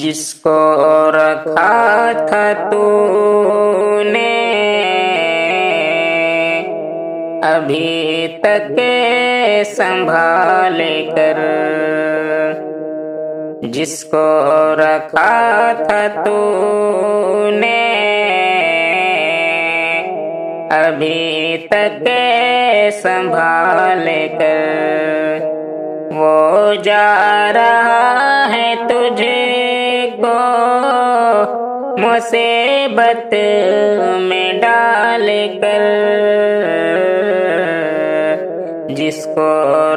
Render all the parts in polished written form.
جس کو رکھا تھا تو نے ابھی تک سنبھال کر، جس کو رکھا تھا تو نے ابھی تک سنبھال کر، وہ جا رہا ہے تجھے کو مصیبت میں ڈال کر، جس کو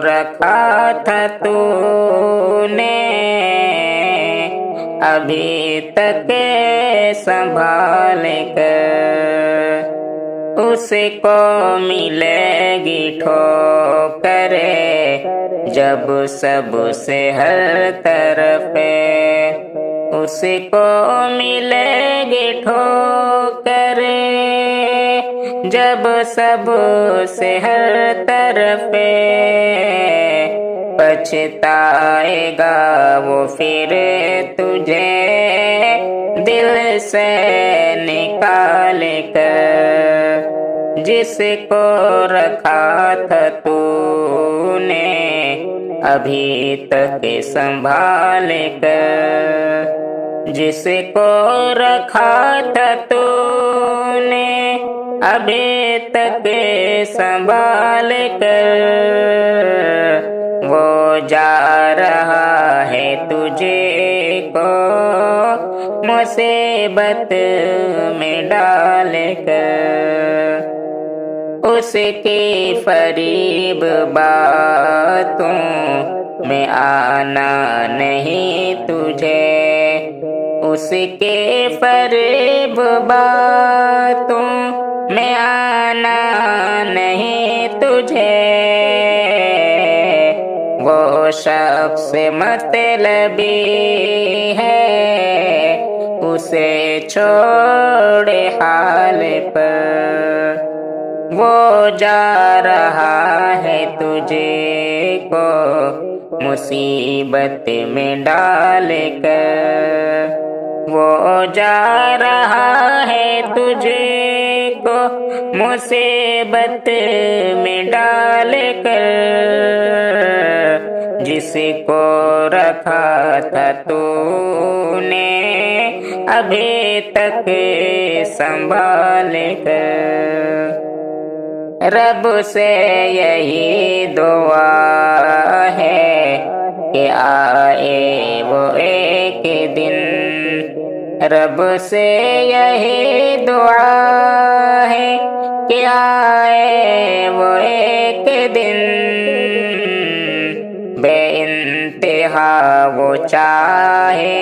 رکھا تھا تو نے ابھی تک سنبھال کر، اس کو ملے گی ٹھوکر جب سب سے ہر طرف، اس کو ملے گی ٹھوکر جب سب سے ہر طرف، پچھتائے گا وہ پھر تجھے دل سے نکال کر، جس کو رکھا تھا تو نے ابھی تک سنبھال کر، جس کو رکھا تھا تو نے ابھی تک سنبھال کر، وہ جا رہا ہے تجھے کو مصیبت میں ڈال کر، اس کی فریب باتوں میں آنا نہیں تجھے، اس کے فریب باتوں میں آنا نہیں تجھے، وہ شخص مطلبی ہے اسے چھوڑ حال پر، وہ جا رہا ہے تجھے کو مصیبت میں ڈال کر، وہ جا رہا ہے تجھے کو مصیبت میں ڈال کر، جس کو رکھا تھا تو نے ابھی تک سنبھال کر، رب سے یہی دعا ہے کہ آئے وہ ایک دن، رب سے یہی دعا ہے کہ آئے وہ ایک دن، بے انتہا وہ چاہے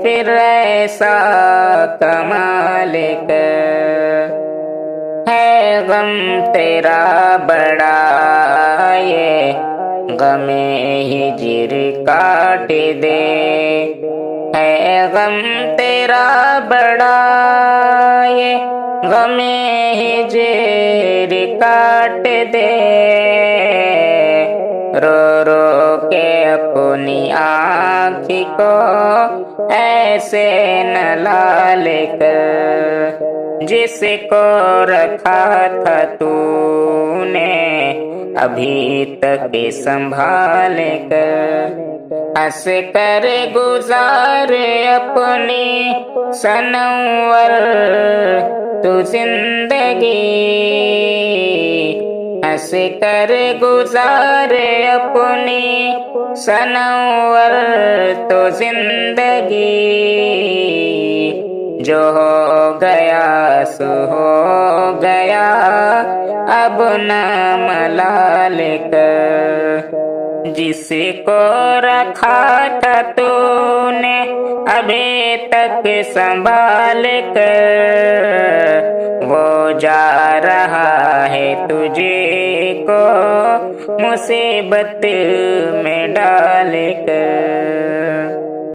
پھر ایسا کمال کر، ہے غم تیرا بڑا یہ غم ہجر کاٹ دے، ہے غم تیرا بڑا یہ غم ہجر کاٹ دے، رو رو کے اپنی آنکھ کو ایسے نہ لال کر، جس کو رکھا تھا تو نے ابھی تک سنبھال کر، ہنس کر گزار اپنی سنور تو زندگی، ہنس کر گزار اپنی سنور تو زندگی، جو ہو گیا سو ہو گیا اب نہ ملال کر، جس کو رکھا تھا تو نے ابھی تک سنبھال کر، وہ جا رہا ہے تجھے کو مصیبت میں ڈال کر۔